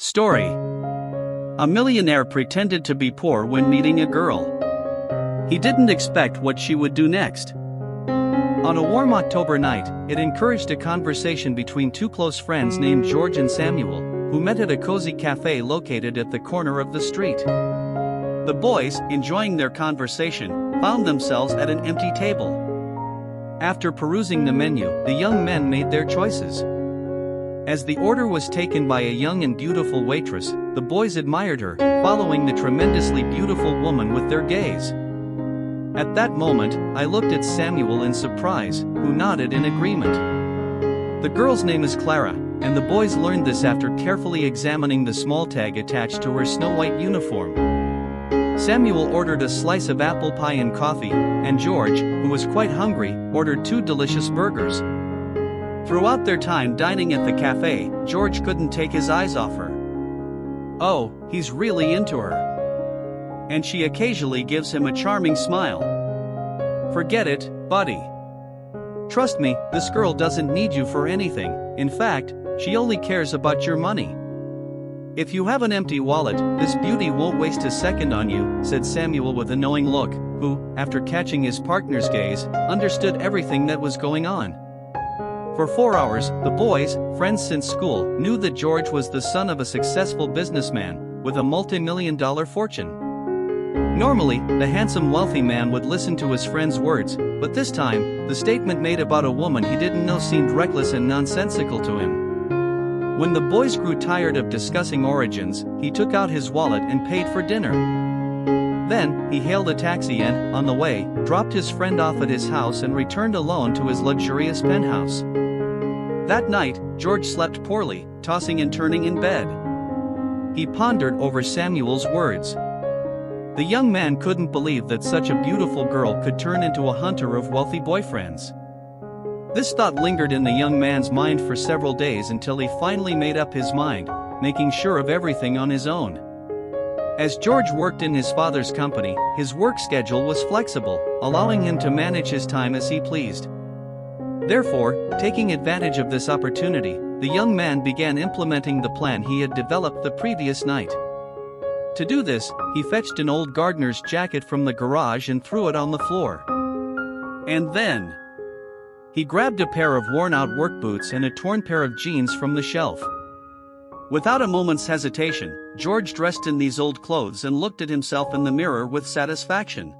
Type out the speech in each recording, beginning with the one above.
Story. A millionaire pretended to be poor when meeting a girl. He didn't expect what she would do next. On a warm October night, it encouraged a conversation between two close friends named George and Samuel, who met at a cozy cafe located at the corner of the street. The boys, enjoying their conversation, found themselves at an empty table. After perusing the menu, the young men made their choices. As the order was taken by a young and beautiful waitress, the boys admired her, following the tremendously beautiful woman with their gaze. At that moment, I looked at Samuel in surprise, who nodded in agreement. The girl's name is Clara, and the boys learned this after carefully examining the small tag attached to her snow-white uniform. Samuel ordered a slice of apple pie and coffee, and George, who was quite hungry, ordered 2 delicious burgers. Throughout their time dining at the cafe, George couldn't take his eyes off her. Oh, he's really into her. And she occasionally gives him a charming smile. Forget it, buddy. Trust me, this girl doesn't need you for anything. In fact, she only cares about your money. If you have an empty wallet, this beauty won't waste a second on you, said Samuel with a knowing look, who, after catching his partner's gaze, understood everything that was going on. For 4 hours, the boys, friends since school, knew that George was the son of a successful businessman, with a multi-million-dollar fortune. Normally, the handsome wealthy man would listen to his friend's words, but this time, the statement made about a woman he didn't know seemed reckless and nonsensical to him. When the boys grew tired of discussing origins, he took out his wallet and paid for dinner. Then, he hailed a taxi and, on the way, dropped his friend off at his house and returned alone to his luxurious penthouse. That night, George slept poorly, tossing and turning in bed. He pondered over Samuel's words. The young man couldn't believe that such a beautiful girl could turn into a hunter of wealthy boyfriends. This thought lingered in the young man's mind for several days until he finally made up his mind, making sure of everything on his own. As George worked in his father's company, his work schedule was flexible, allowing him to manage his time as he pleased. Therefore, taking advantage of this opportunity, the young man began implementing the plan he had developed the previous night. To do this, he fetched an old gardener's jacket from the garage and threw it on the floor. And then, he grabbed a pair of worn-out work boots and a torn pair of jeans from the shelf. Without a moment's hesitation, George dressed in these old clothes and looked at himself in the mirror with satisfaction.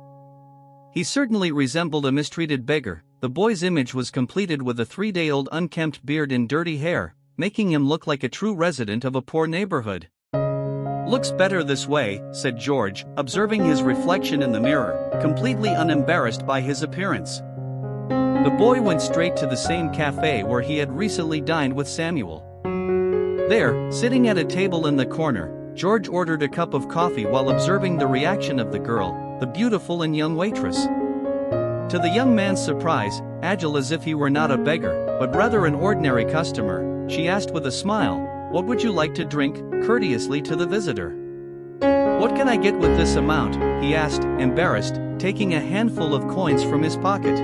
He certainly resembled a mistreated beggar. The boy's image was completed with a 3-day-old unkempt beard and dirty hair, making him look like a true resident of a poor neighborhood. "Looks better this way," said George, observing his reflection in the mirror, completely unembarrassed by his appearance. The boy went straight to the same cafe where he had recently dined with Samuel. There, sitting at a table in the corner, George ordered a cup of coffee while observing the reaction of the girl, the beautiful and young waitress. To the young man's surprise, agile as if he were not a beggar, but rather an ordinary customer, she asked with a smile, "What would you like to drink?" courteously to the visitor. "What can I get with this amount?" he asked, embarrassed, taking a handful of coins from his pocket.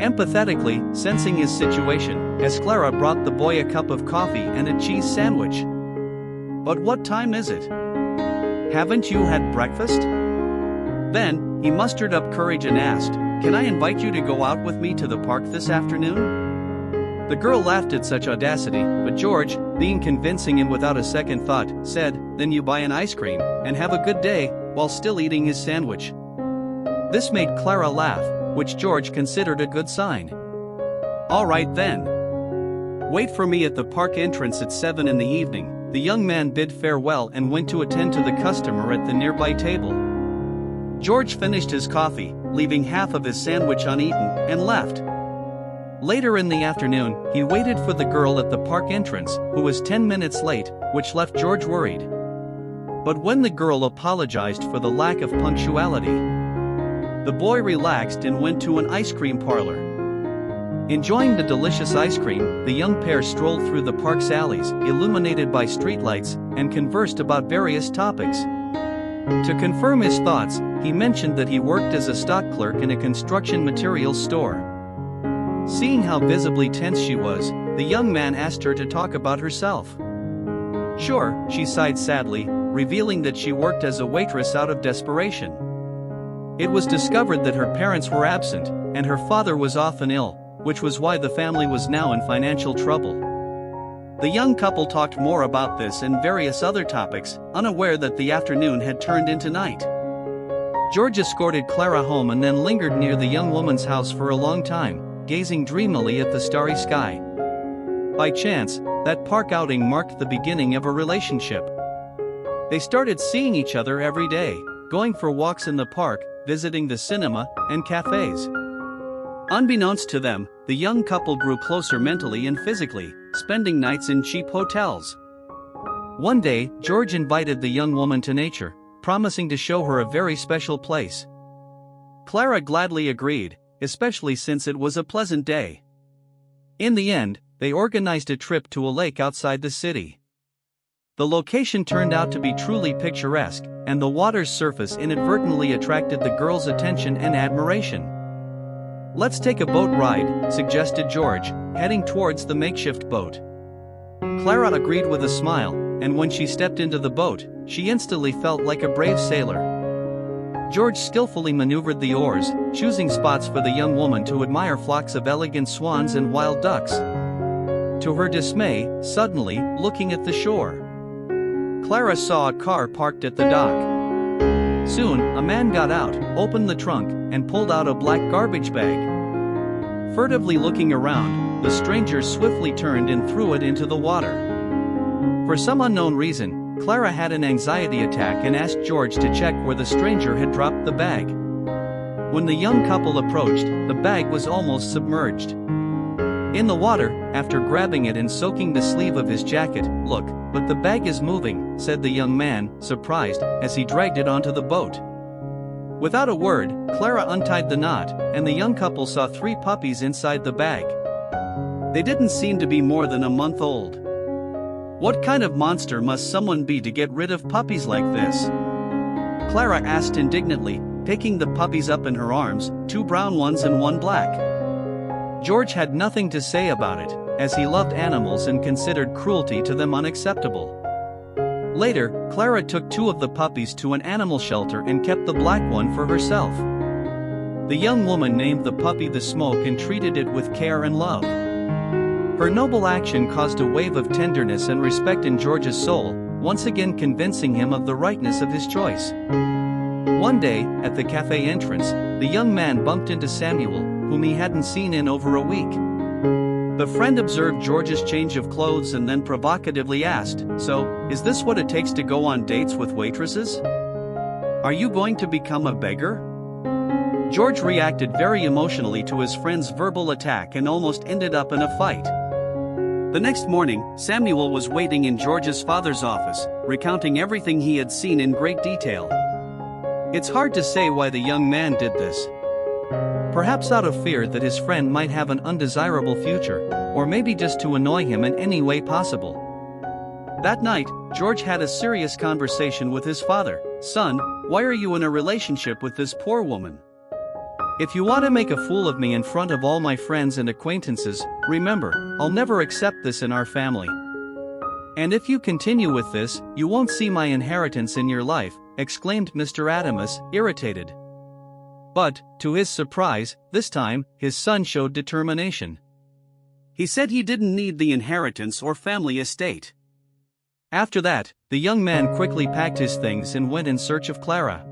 Empathetically, sensing his situation, as Clara brought the boy a cup of coffee and a cheese sandwich. "But what time is it? Haven't you had breakfast?" Then, he mustered up courage and asked, "Can I invite you to go out with me to the park this afternoon?" The girl laughed at such audacity, but George, being convincing and without a second thought, said, "Then you buy an ice cream, and have a good day," while still eating his sandwich. This made Clara laugh, which George considered a good sign. "All right then. Wait for me at the park entrance at 7 in the evening." The young man bid farewell and went to attend to the customer at the nearby table. George finished his coffee, leaving half of his sandwich uneaten, and left. Later in the afternoon, he waited for the girl at the park entrance, who was 10 minutes late, which left George worried. But when the girl apologized for the lack of punctuality, the boy relaxed and went to an ice cream parlor. Enjoying the delicious ice cream, the young pair strolled through the park's alleys, illuminated by streetlights, and conversed about various topics. To confirm his thoughts, he mentioned that he worked as a stock clerk in a construction materials store. Seeing how visibly tense she was, the young man asked her to talk about herself. Sure, she sighed sadly, revealing that she worked as a waitress out of desperation. It was discovered that her parents were absent, and her father was often ill, which was why the family was now in financial trouble. The young couple talked more about this and various other topics, unaware that the afternoon had turned into night. George escorted Clara home and then lingered near the young woman's house for a long time, gazing dreamily at the starry sky. By chance, that park outing marked the beginning of a relationship. They started seeing each other every day, going for walks in the park, visiting the cinema and cafes. Unbeknownst to them, the young couple grew closer mentally and physically, spending nights in cheap hotels. One day, George invited the young woman to nature, promising to show her a very special place. Clara gladly agreed, especially since it was a pleasant day. In the end, they organized a trip to a lake outside the city. The location turned out to be truly picturesque, and the water's surface inadvertently attracted the girls' attention and admiration. "Let's take a boat ride," suggested George, heading towards the makeshift boat. Clara agreed with a smile, and when she stepped into the boat, she instantly felt like a brave sailor. George skillfully maneuvered the oars, choosing spots for the young woman to admire flocks of elegant swans and wild ducks. To her dismay, suddenly, looking at the shore, Clara saw a car parked at the dock. Soon, a man got out, opened the trunk, and pulled out a black garbage bag. Furtively looking around, the stranger swiftly turned and threw it into the water. For some unknown reason, Clara had an anxiety attack and asked George to check where the stranger had dropped the bag. When the young couple approached, the bag was almost submerged. In the water, after grabbing it and soaking the sleeve of his jacket, "Look, but the bag is moving," said the young man, surprised, as he dragged it onto the boat. Without a word, Clara untied the knot, and the young couple saw 3 puppies inside the bag. They didn't seem to be more than a month old. What kind of monster must someone be to get rid of puppies like this? Clara asked indignantly, picking the puppies up in her arms, 2 brown ones and 1 black. George had nothing to say about it, as he loved animals and considered cruelty to them unacceptable. Later, Clara took 2 of the puppies to an animal shelter and kept the black one for herself. The young woman named the puppy the Smoke and treated it with care and love. Her noble action caused a wave of tenderness and respect in George's soul, once again convincing him of the rightness of his choice. One day, at the cafe entrance, the young man bumped into Samuel, whom he hadn't seen in over a week. The friend observed George's change of clothes and then provocatively asked, "So, is this what it takes to go on dates with waitresses? Are you going to become a beggar?" George reacted very emotionally to his friend's verbal attack and almost ended up in a fight. The next morning, Samuel was waiting in George's father's office, recounting everything he had seen in great detail. It's hard to say why the young man did this. Perhaps out of fear that his friend might have an undesirable future, or maybe just to annoy him in any way possible. That night, George had a serious conversation with his father. "Son, why are you in a relationship with this poor woman? If you want to make a fool of me in front of all my friends and acquaintances, remember, I'll never accept this in our family. And if you continue with this, you won't see my inheritance in your life," exclaimed Mr. Adamus, irritated. But, to his surprise, this time, his son showed determination. He said he didn't need the inheritance or family estate. After that, the young man quickly packed his things and went in search of Clara.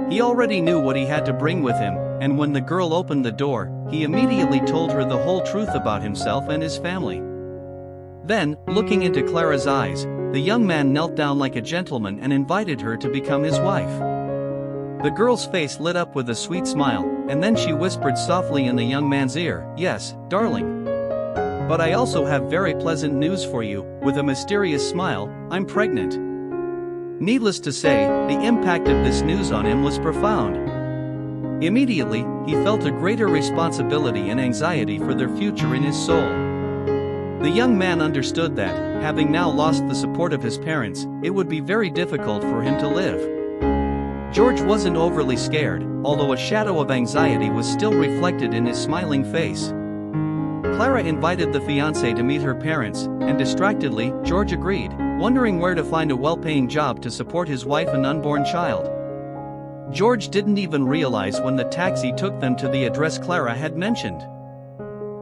He already knew what he had to bring with him, and when the girl opened the door, he immediately told her the whole truth about himself and his family. Then, looking into Clara's eyes, the young man knelt down like a gentleman and invited her to become his wife. The girl's face lit up with a sweet smile, and then she whispered softly in the young man's ear, "Yes, darling. But I also have very pleasant news for you." With a mysterious smile, "I'm pregnant." Needless to say, the impact of this news on him was profound. Immediately, he felt a greater responsibility and anxiety for their future in his soul. The young man understood that, having now lost the support of his parents, it would be very difficult for him to live. George wasn't overly scared, although a shadow of anxiety was still reflected in his smiling face. Clara invited the fiancé to meet her parents, and distractedly, George agreed. wondering where to find a well-paying job to support his wife and unborn child. George didn't even realize when the taxi took them to the address Clara had mentioned.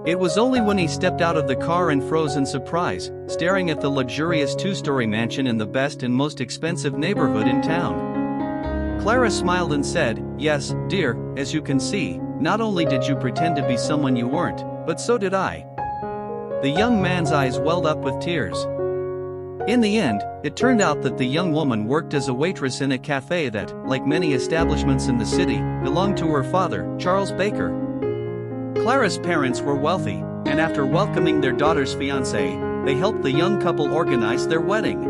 It was only when he stepped out of the car and froze in surprise, staring at the luxurious two-story mansion in the best and most expensive neighborhood in town. Clara smiled and said, "Yes, dear, as you can see, not only did you pretend to be someone you weren't, but so did I." The young man's eyes welled up with tears. In the end, it turned out that the young woman worked as a waitress in a cafe that, like many establishments in the city, belonged to her father, Charles Baker. Clara's parents were wealthy, and after welcoming their daughter's fiancé, they helped the young couple organize their wedding.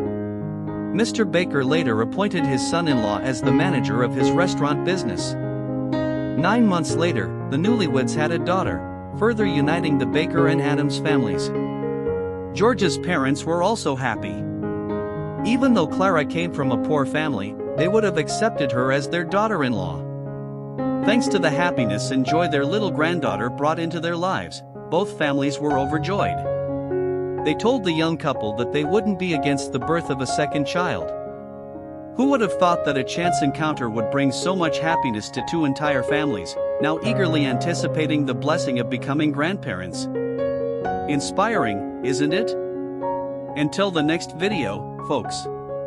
Mr. Baker later appointed his son-in-law as the manager of his restaurant business. 9 months later, the newlyweds had a daughter, further uniting the Baker and Adams families. George's parents were also happy. Even though Clara came from a poor family, they would have accepted her as their daughter-in-law. Thanks to the happiness and joy their little granddaughter brought into their lives, both families were overjoyed. They told the young couple that they wouldn't be against the birth of a second child. Who would have thought that a chance encounter would bring so much happiness to two entire families, now eagerly anticipating the blessing of becoming grandparents? Inspiring, isn't it? Until the next video, folks.